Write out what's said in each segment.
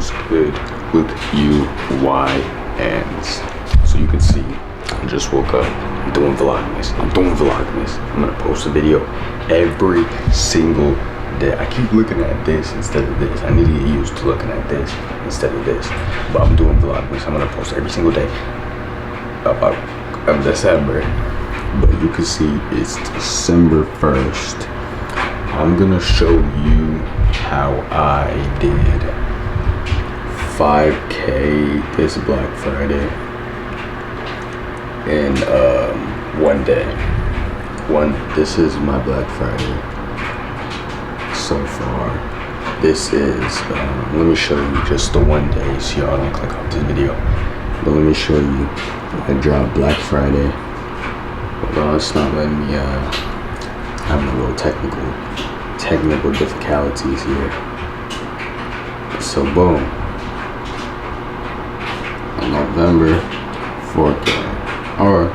What's good with you YNs? So you can see, I just woke up. I'm doing Vlogmas. I'm gonna post a video every single day. I keep looking at this instead of this. I need to get used to looking at this instead of this. But I'm doing Vlogmas. I'm gonna post every single day of December. But you can see it's December 1st. I'm gonna show you how I did 5K this Black Friday in one day. This is my Black Friday so far. This is let me show you just the one day so y'all don't click off this video. But let me show you. I dropped Black Friday. Well, it's not letting me having a little technical difficulties here. So boom, November 4th, or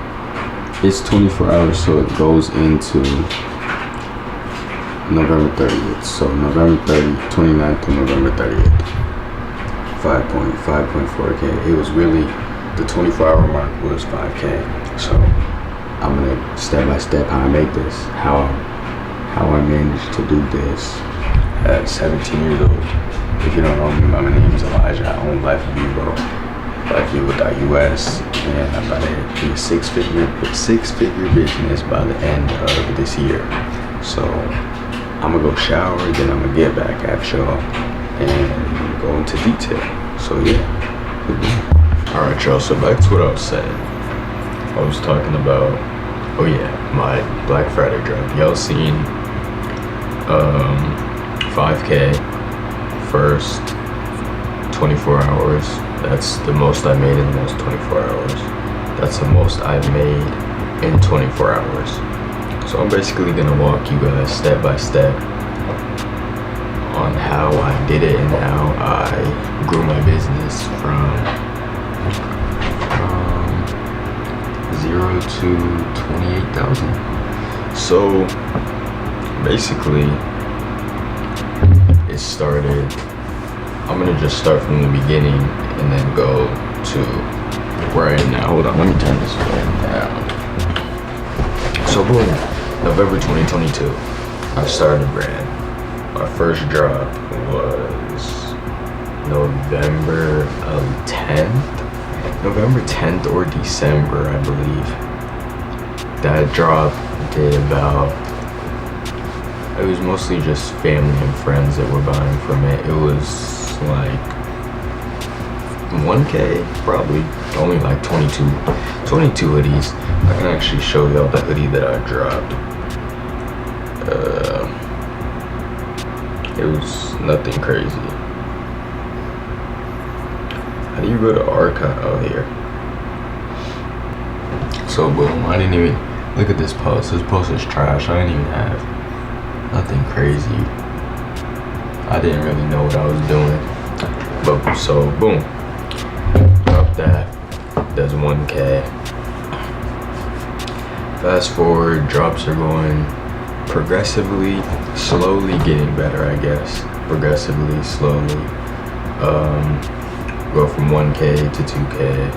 it's 24 hours, so it goes into November 30th. So November 30th, 29th to November 30th, 5.4K. It was really, the 24-hour mark was 5K. So I'm gonna step by step how I make this, how I managed to do this at 17 years old. If you don't know me, my name is Elijah. I own lifevivo.us, and I'm about to be a six-figure business by the end of this year. So I'm gonna go shower, then I'm gonna get back at y'all and go into detail. So yeah. All right, y'all. So back to what I was saying. I was talking about, oh yeah, my Black Friday drop. Y'all seen 5K first 24 hours. That's the most I made in those 24 hours. That's the most I've made in 24 hours. So I'm basically gonna walk you guys step by step on how I did it and how I grew my business from 0 to 28,000. So basically, it started, I'm gonna just start from the beginning and then go to right now. Hold on, let me turn this phone down. So boom, November 2022, I started a brand. Our first drop was November 10th or December, I believe. That drop did about, it was mostly just family and friends that were buying from it. It was like 1K, probably, only like 22 hoodies. I can actually show y'all the hoodie that I dropped. It was nothing crazy. How do you go to archive? Oh, here. So boom, I didn't even look at this post. This post is trash. I didn't even have nothing crazy. I didn't really know what I was doing. But so boom, drop that. Does 1K. Fast forward, drops are going progressively, slowly getting better, I guess. Progressively, slowly. Go from 1K to 2K.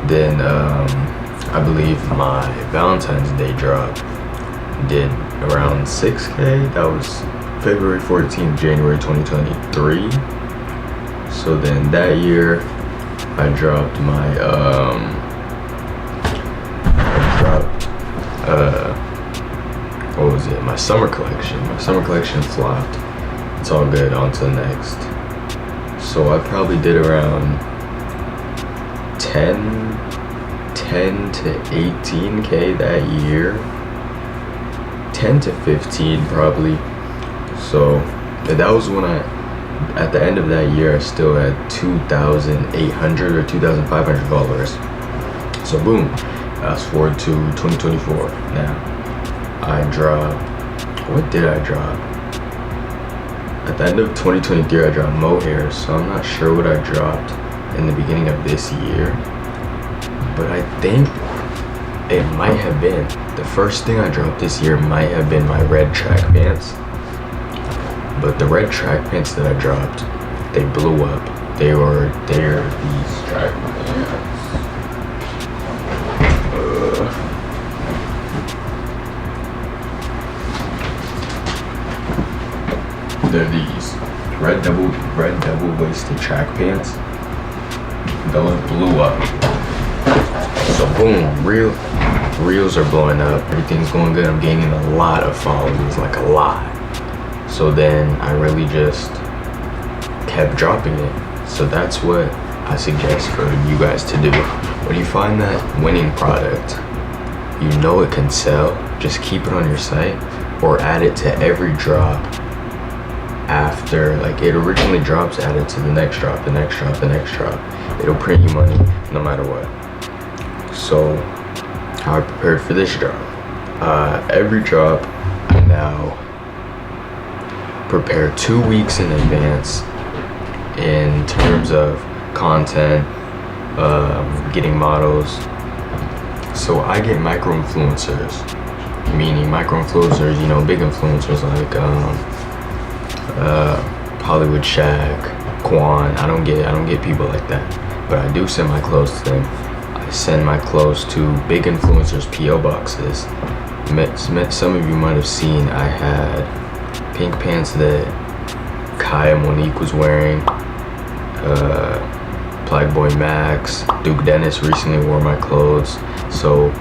Then I believe my Valentine's Day drop did around 6K. That was February 14th, January 2023. So then that year, I dropped my what was it? My summer collection. My summer collection flopped. It's all good. On to the next. So I probably did around 10 to 18K that year. 10 to 15 probably. So that was when at the end of that year, I still had 2,800 or 2,500 followers. So boom, fast forward to 2024. Now, I dropped, what did I drop? At the end of 2023, I dropped mohair, so I'm not sure what I dropped in the beginning of this year. But I think it might have been, the first thing I dropped this year might have been my red track pants. But the red track pants that I dropped, they blew up. They're these track pants. They're these red double waisted track pants. Those blew up. So boom, reels are blowing up. Everything's going good. I'm gaining a lot of followers, like a lot. So then I really just kept dropping it. So that's what I suggest for you guys to do. When you find that winning product, you know it can sell, just keep it on your site or add it to every drop after, like it originally drops, add it to the next drop, the next drop, the next drop. It'll print you money no matter what. So how I prepared for this drop. Every drop I now prepare 2 weeks in advance in terms of content, getting models. So I get micro influencers, meaning micro influencers, you know, big influencers like Hollywood Shaq, Quan. I don't get people like that, but I do send my clothes to them. I send my clothes to big influencers PO boxes. Some of you might have seen I had pink pants that Kaya Monique was wearing. Boy Max, Duke Dennis recently wore my clothes. So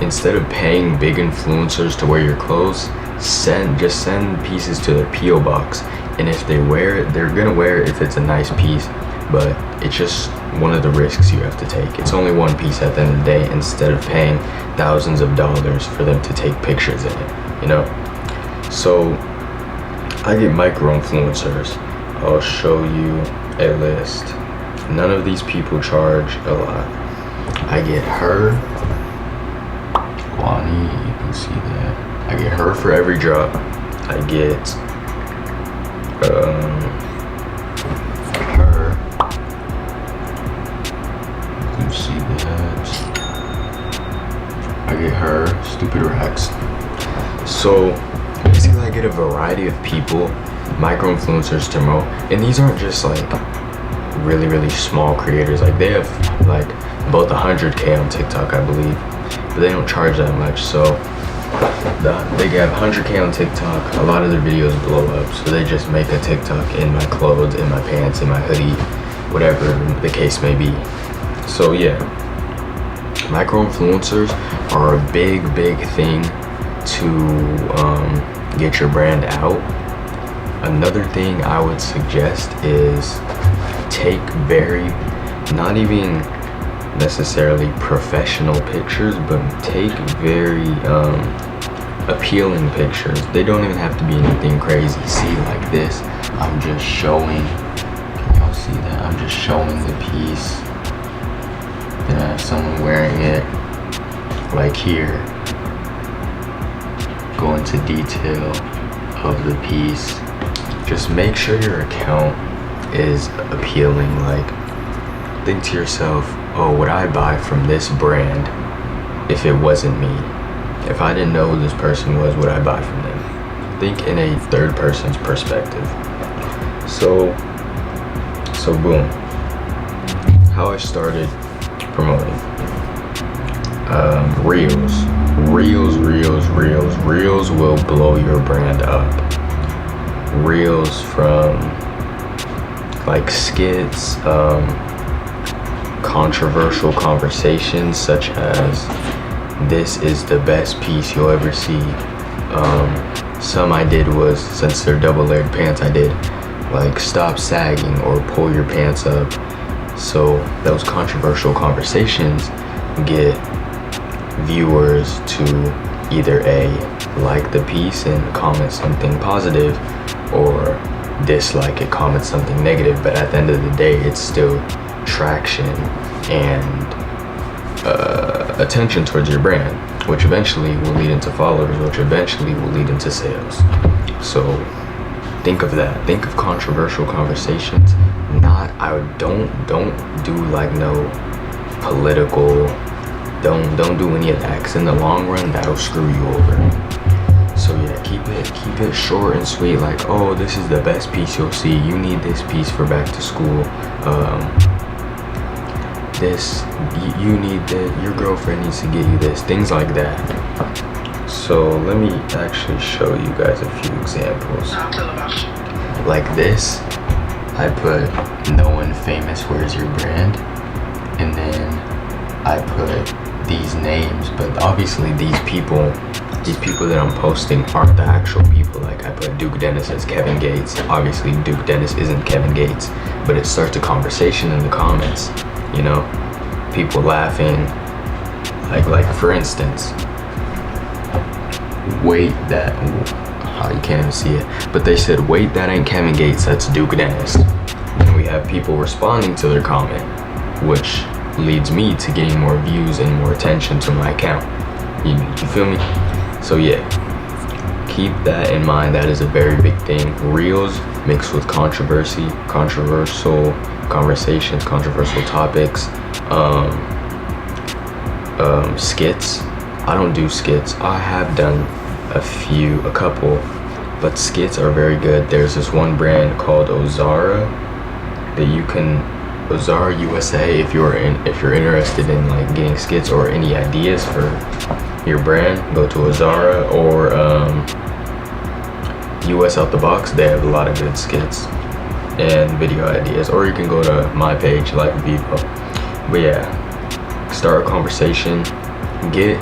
instead of paying big influencers to wear your clothes, just send pieces to their PO box, and if they wear it, they're gonna wear it if it's a nice piece, but it's just one of the risks you have to take. It's only one piece at the end of the day, instead of paying thousands of dollars for them to take pictures in it, you know? So I get micro influencers. I'll show you a list. None of these people charge a lot. I get her, Kwani, you can see that. I get her for every drop. I get her. You can see that. I get her, Stupid Rex. So basically I get a variety of people, micro influencers to promote, and these aren't just like really small creators. Like they have like both 100K on TikTok, I believe, but they don't charge that much. So they have 100K on TikTok. A lot of their videos blow up, so they just make a TikTok in my clothes, in my pants, in my hoodie, whatever the case may be. So yeah, micro influencers are a big thing to get your brand out. Another thing I would suggest is take very, not even necessarily professional pictures, but take very appealing pictures. They don't even have to be anything crazy. See, like this, I'm just showing, can y'all see that? I'm just showing the piece. Then I have someone wearing it, like here. Go into detail of the piece. Just make sure your account is appealing. Like, think to yourself, oh, would I buy from this brand if it wasn't me? If I didn't know who this person was, would I buy from them? Think in a third person's perspective. So boom. How I started promoting. Reels will blow your brand up. Reels from like skits, controversial conversations such as, this is the best piece you'll ever see. Some I did was, since they're double layered pants, I did like stop sagging or pull your pants up. So those controversial conversations get viewers to either A, like the piece and comment something positive, or dislike it, comment something negative. But at the end of the day, it's still traction and attention towards your brand, which eventually will lead into followers, which eventually will lead into sales. So think of that. Think of controversial conversations. Don't do like no political, don't do any of that, because in the long run that'll screw you over. So yeah, keep it short and sweet. Like, oh, this is the best piece you'll see. You need this piece for back to school. You need that. Your girlfriend needs to get you this. Things like that. So let me actually show you guys a few examples. Like this, I put no one famous wears your brand, and then I put these names, but obviously these people that I'm posting aren't the actual people. Like, I put Duke Dennis as Kevin Gates. Obviously Duke Dennis isn't Kevin Gates, but it starts a conversation in the comments, you know, people laughing. Like for instance, wait, that, you can't even see it, but they said, wait, that ain't Kevin Gates, that's Duke Dennis. And we have people responding to their comment, which leads me to getting more views and more attention to my account. You feel me? So yeah, keep that in mind. That is a very big thing. Reels mixed with controversy, controversial conversations, controversial topics, skits. I don't do skits. I have done a couple, but skits are very good. There's this one brand called Ozara that you can, Ozara USA, if you're interested in like getting skits or any ideas for your brand, go to Ozara, or US Out the Box. They have a lot of good skits and video ideas. Or you can go to my page, like Vivo. But yeah, start a conversation, get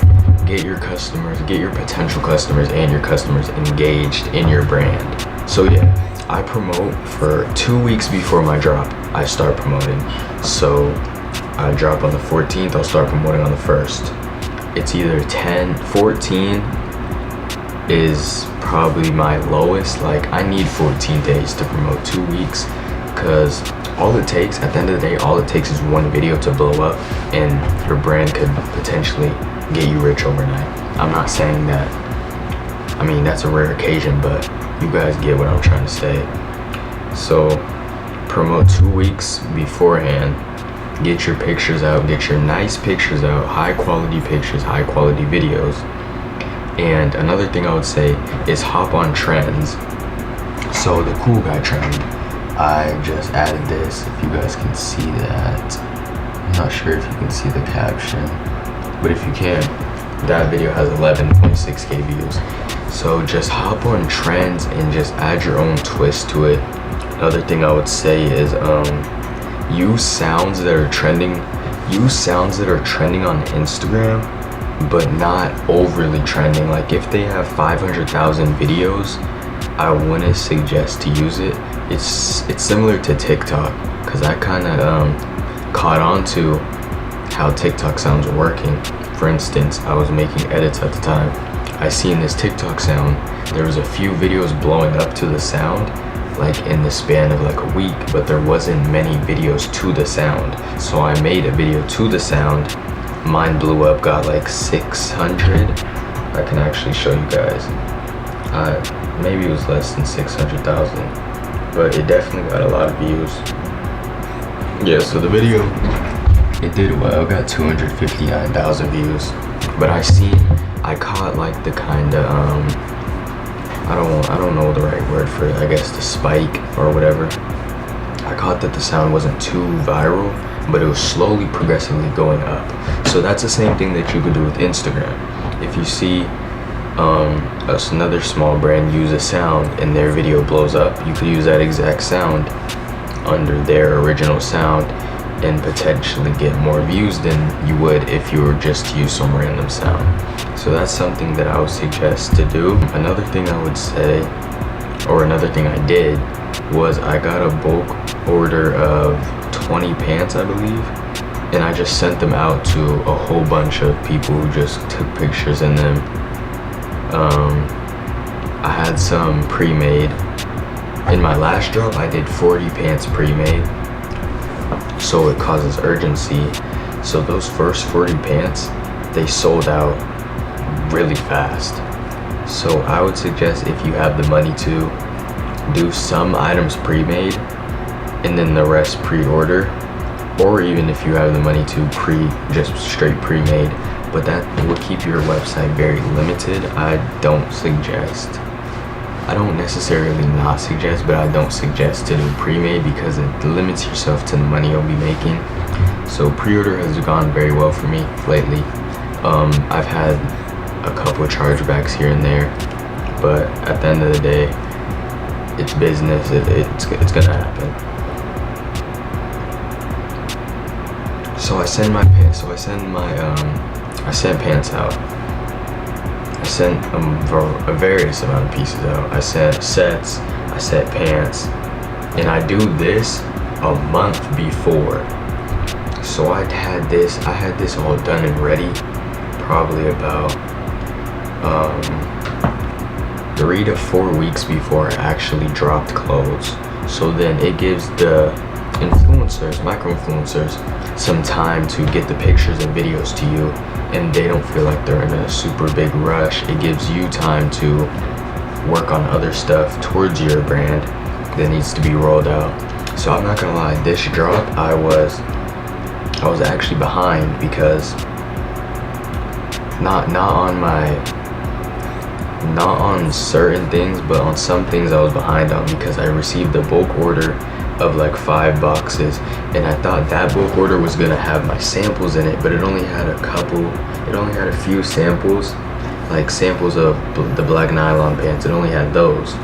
your customers, get your potential customers and your customers engaged in your brand. So yeah, I promote for 2 weeks before my drop. I start promoting. So I drop on the 14th, I'll start promoting on the 1st. It's either 10, 14 is probably my lowest. Like, I need 14 days to promote 2 weeks, because all it takes, at the end of the day, all it takes is one video to blow up and your brand could potentially get you rich overnight. I'm not saying that, I mean, that's a rare occasion, but you guys get what I'm trying to say. So promote 2 weeks beforehand, get your pictures out, get your nice pictures out, high quality pictures, high quality videos. And another thing I would say is hop on trends. So the cool guy trend, I just added this, if you guys can see that. I'm not sure if you can see the caption, but if you can, that video has 11.6k views. So just hop on trends and just add your own twist to it. Another thing I would say is use sounds that are trending on Instagram, but not overly trending. Like, if they have 500,000 videos, I wouldn't suggest to use it. It's similar to TikTok, because I kind of caught on to how TikTok sounds working. For instance, I was making edits at the time. I seen this TikTok sound. There was a few videos blowing up to the sound, like in the span of like a week, but there wasn't many videos to the sound. So I made a video to the sound. Mine blew up, got like 600. I can actually show you guys. Maybe it was less than 600,000, but it definitely got a lot of views. Yeah, so the video, it did well, got 259,000 views. But I caught like the kind of, I don't know the right word for it, I guess the spike or whatever. I caught that the sound wasn't too viral, but it was slowly, progressively going up. So that's the same thing that you could do with Instagram. If you see another small brand use a sound and their video blows up, you could use that exact sound under their original sound and potentially get more views than you would if you were just to use some random sound. So that's something that I would suggest to do. Another thing I would say, or another thing I did, was I got a bulk order of 20 pants, I believe, and I just sent them out to a whole bunch of people who just took pictures in them. I had some pre-made. In my last drop, I did 40 pants pre-made, so it causes urgency. So those first 40 pants, they sold out really fast. So I would suggest, if you have the money to, do some items pre-made and then the rest pre-order, or even if you have the money to just straight pre-made, but that will keep your website very limited. I don't suggest I don't necessarily not suggest, but I don't suggest to do pre-made because it limits yourself to the money you'll be making. So pre-order has gone very well for me lately. I've had a couple of chargebacks here and there, but at the end of the day, it's business. It's gonna happen. So I send my pants. I sent pants out. I sent a various amount of pieces out. I sent sets. I sent pants, and I do this a month before. So I had this all done and ready, probably about 3 to 4 weeks before I actually dropped clothes. So then it gives the influencers, micro-influencers, some time to get the pictures and videos to you, and they don't feel like they're in a super big rush. It gives you time to work on other stuff towards your brand that needs to be rolled out. So I'm not gonna lie, this drop I was actually behind because not on certain things, but on some things I was behind on because I received a bulk order of like 5 boxes, and I thought that bulk order was gonna have my samples in it, but it only had a few samples, like samples of the black nylon pants. It only had those,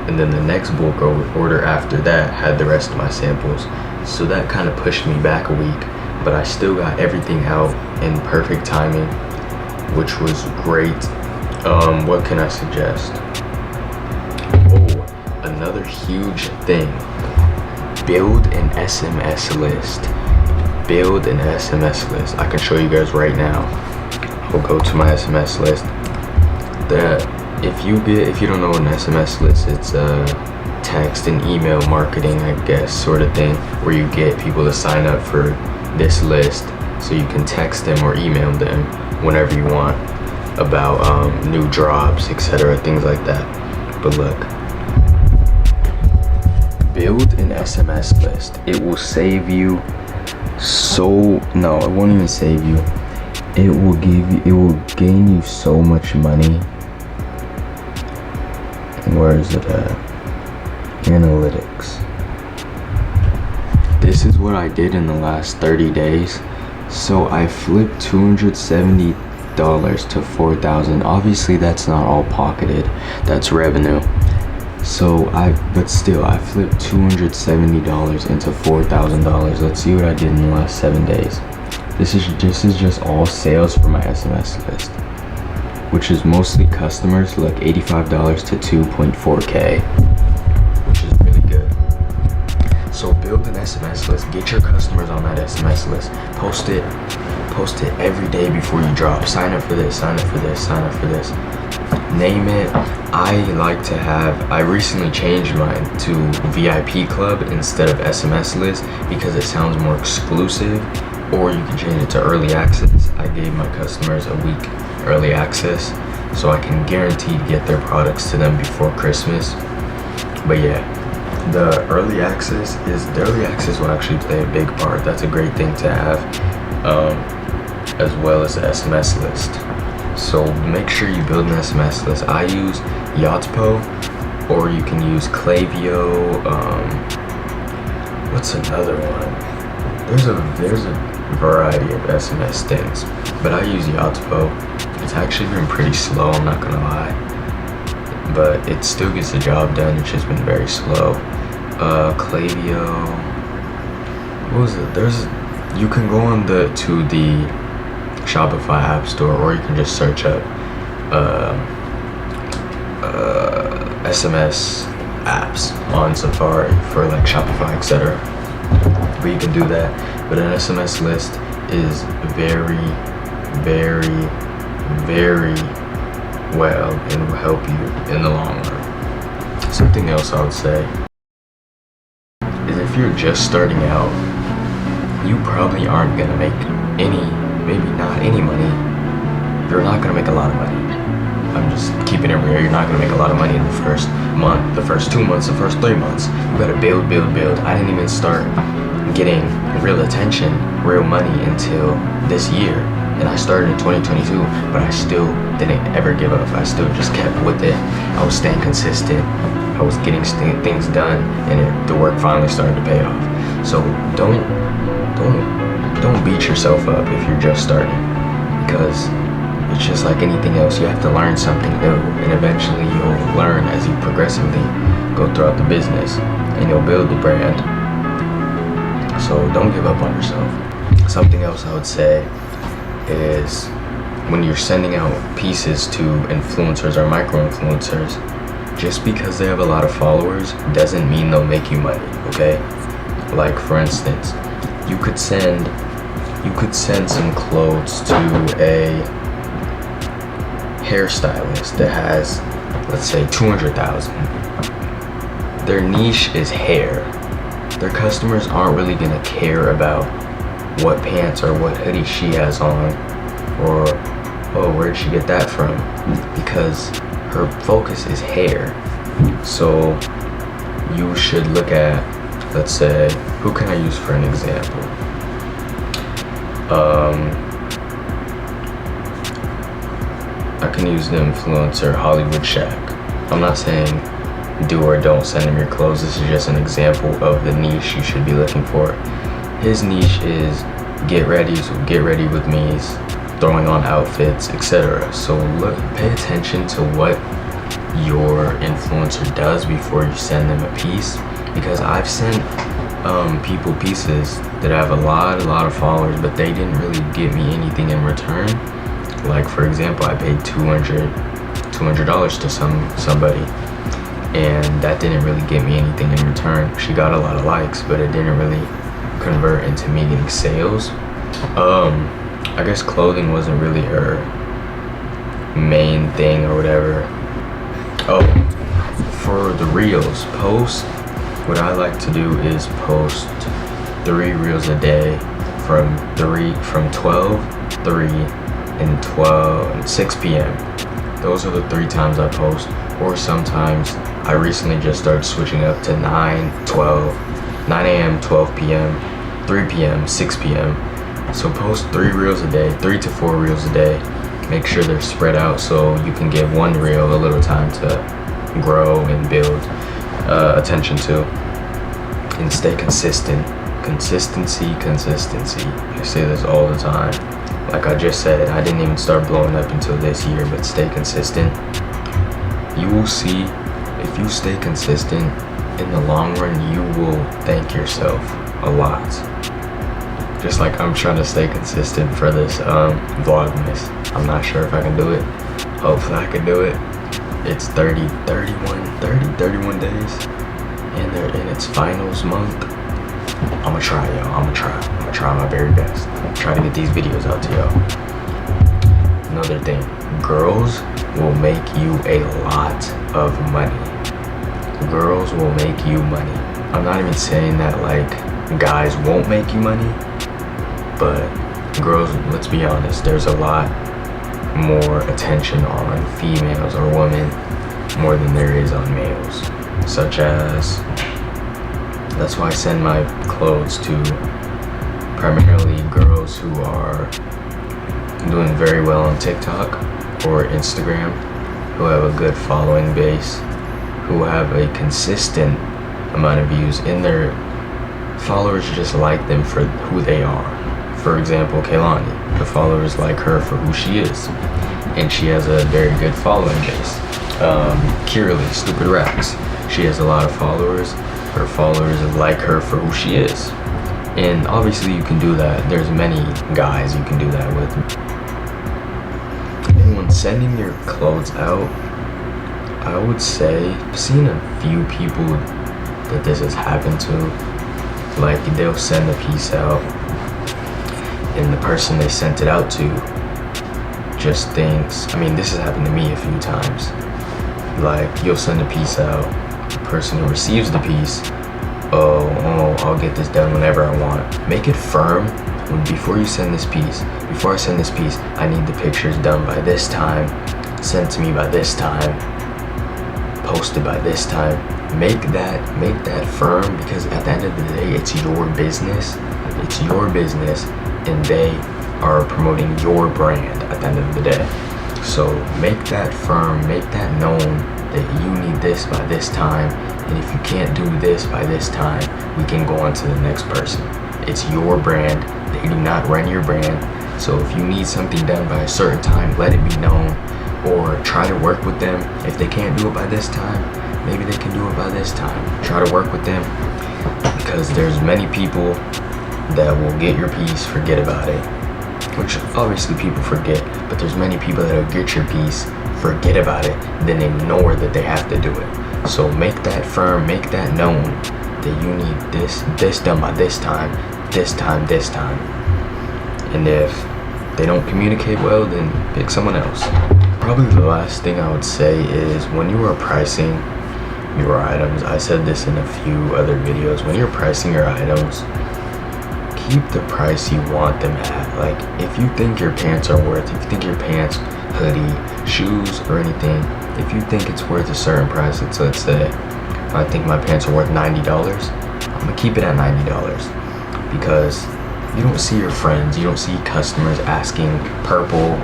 and then the next bulk order after that had the rest of my samples. So that kind of pushed me back a week, but I still got everything out in perfect timing, which was great. What can I suggest? Oh, another huge thing. Build an SMS list. Build an SMS list. I can show you guys right now. I'll go to my SMS list. If you don't know what an SMS list, it's a text and email marketing, I guess, sort of thing, where you get people to sign up for this list so you can text them or email them whenever you want about new drops, etc., things like that. But look, build an SMS list. It will save you no, it won't even save you. It will gain you so much money. Where is it at? Analytics. This is what I did in the last 30 days. So I flipped $270 to $4,000. Obviously that's not all pocketed, that's revenue. But still, I flipped $270 into $4,000. Let's see what I did in the last 7 days. This is just all sales for my SMS list, which is mostly customers. Look, $85 to 2.4K, which is really good. So build an SMS list. Get your customers on that SMS list. Post it every day before you drop. Sign up for this, sign up for this, sign up for this. Name it. I recently changed mine to VIP Club instead of SMS list because it sounds more exclusive, or you can change it to early access. I gave my customers a week early access so I can guarantee to get their products to them before Christmas. But yeah, the early access will actually play a big part. That's a great thing to have, as well as the SMS list. So make sure you build an SMS list. I use Yotpo, or you can use Klaviyo. What's another one? There's a variety of SMS things, but I use Yotpo. It's actually been pretty slow, I'm not gonna lie, but it still gets the job done. It's just been very slow. Klaviyo. What was it? You can go on to the Shopify App Store, or you can just search up SMS apps on Safari for like Shopify, etc. But you can do that. But an SMS list is very, very, very well and will help you in the long run. Something else I would say is if you're just starting out, you probably aren't gonna make maybe not any money. You're not gonna make a lot of money. I'm just keeping it real. You're not gonna make a lot of money in the first month, the first 2 months, the first 3 months. You gotta build. I didn't even start getting real attention, real money until this year. And I started in 2022, but I still didn't ever give up. I still just kept with it. I was staying consistent. I was getting things done, and the work finally started to pay off. So don't beat yourself up if you're just starting, because it's just like anything else. You have to learn something new, and eventually you'll learn as you progressively go throughout the business, and you'll build the brand. So don't give up on yourself. Something else I would say is, when you're sending out pieces to influencers or micro-influencers, just because they have a lot of followers doesn't mean they'll make you money, okay? Like, for instance, you could send some clothes to a hairstylist that has, let's say, 200,000. Their niche is hair. Their customers aren't really gonna care about what pants or what hoodie she has on, or, oh, where'd she get that from? Because her focus is hair. So you should look at, let's say, who can I use for an example? I can use the influencer Hollywood Shaq. I'm not saying do or don't send him your clothes. This is just an example of the niche you should be looking for. His niche is get ready with me's, throwing on outfits, etc. So pay attention to what your influencer does before you send them a piece, because I've sent people pieces that have a lot of followers, but they didn't really give me anything in return. Like, for example, I paid $200 to somebody, and that didn't really get me anything in return. She got a lot of likes, but it didn't really convert into me getting sales. I guess clothing wasn't really her main thing or whatever. Oh, for the reels, what I like to do is post 3 reels a day from 12, 3, and 12 and 6 p.m. Those are the 3 times I post. Or sometimes I recently just started switching up to 9, 12, 9 a.m., 12 p.m., 3 p.m., 6 p.m. So post 3 reels a day, 3 to 4 reels a day. Make sure they're spread out so you can give one reel a little time to grow and build attention to. And stay consistent. Consistency. I say this all the time. Like I just said, I didn't even start blowing up until this year, but stay consistent. You will see, if you stay consistent, in the long run, you will thank yourself a lot. Just like I'm trying to stay consistent for this Vlogmas. I'm not sure if I can do it. Hopefully I can do it. It's 31 days, and they're in its finals month. I'm gonna try, y'all. I'm gonna try my very best. Try to get these videos out to y'all. Another thing, girls will make you a lot of money. Girls will make you money. I'm not even saying that like guys won't make you money, but girls, let's be honest, there's a lot more attention on females or women more than there is on males. Such as, that's why I send my clothes to primarily girls who are doing very well on TikTok or Instagram, who have a good following base, who have a consistent amount of views, and their followers just like them for who they are. For example, Kaylani, the followers like her for who she is, and she has a very good following base. Kiralee, Stupid Racks, she has a lot of followers. Her followers like her for who she is. And obviously you can do that. There's many guys you can do that with. And when sending your clothes out, I would say, I've seen a few people that this has happened to. Like, they'll send a piece out, and the person they sent it out to just thinks, I mean, this has happened to me a few times. Like, you'll send a piece out, the person who receives the piece, oh, I'll get this done whenever I want. Make it firm. Before I send this piece, I need the pictures done by this time, sent to me by this time, posted by this time. Make that firm, because at the end of the day, it's your business, and are promoting your brand at the end of the day. So make that firm, make that known that you need this by this time, and if you can't do this by this time, we can go on to the next person. It's your brand. They do not run your brand. So if you need something done by a certain time, let it be known, or try to work with them. If they can't do it by this time, maybe they can do it by this time. Try to work with them, because there's many people that will get your piece, forget about it, which obviously people forget, but there's many people that will get your piece, forget about it, then ignore that they have to do it. So make that firm, make that known that you need this done by this time, this time, this time. And if they don't communicate well, then pick someone else. Probably the last thing I would say is when you are pricing your items, I said this in a few other videos, when you're pricing your items, keep the price you want them at. Like, if you think your pants are worth, if you think your pants, hoodie, shoes, or anything, if you think it's worth a certain price, let's say I think my pants are worth $90, I'm gonna keep it at $90, because you don't see your friends, you don't see customers asking Purple,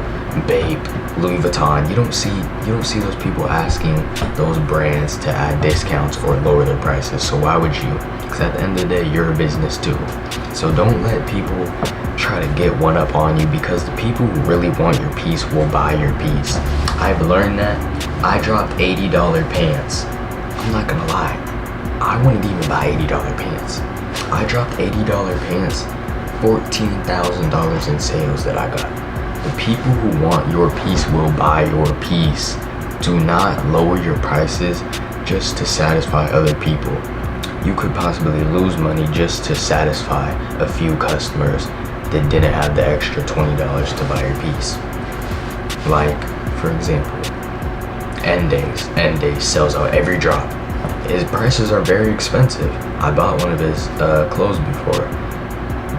Bape, Louis Vuitton. You don't see those people asking those brands to add discounts or lower their prices. So why would you? Because at the end of the day, you're a business too. So don't let people try to get one up on you, because the people who really want your piece will buy your piece. I've learned that. I dropped $80 pants. I'm not gonna lie, I wouldn't even buy $80 pants. I dropped $80 pants, $14,000 in sales that I got. The people who want your piece will buy your piece. Do not lower your prices just to satisfy other people. You could possibly lose money just to satisfy a few customers that didn't have the extra $20 to buy your piece. Like, for example, End Days sells out every drop. His prices are very expensive. I bought one of his clothes before.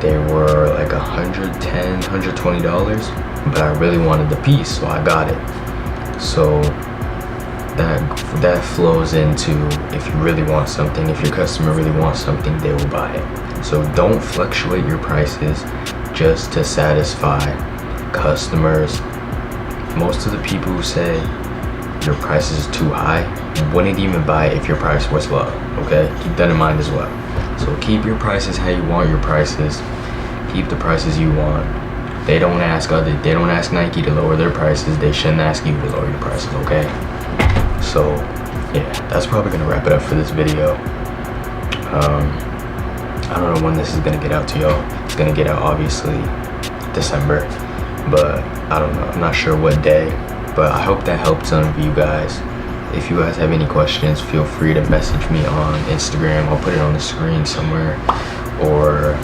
They were like $110, $120, but I really wanted the piece, so I got it. So that flows into, if you really want something, if your customer really wants something, they will buy it. So don't fluctuate your prices just to satisfy customers. Most of the people who say your price is too high wouldn't even buy it if your price was low. Okay, keep that in mind as well. So keep your prices how you want your prices. Keep the prices you want. They don't ask Nike to lower their prices. They shouldn't ask you to lower your prices. Okay. So yeah, that's probably gonna wrap it up for this video. I don't know when this is gonna get out to y'all. It's gonna get out obviously December, but I don't know. I'm not sure what day. But I hope that helped some of you guys. If you guys have any questions, feel free to message me on Instagram. I'll put it on the screen somewhere, or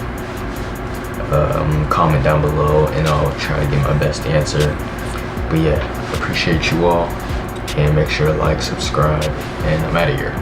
comment down below, and I'll try to get my best answer. But yeah, appreciate you all, and make sure to like, subscribe, and I'm out of here.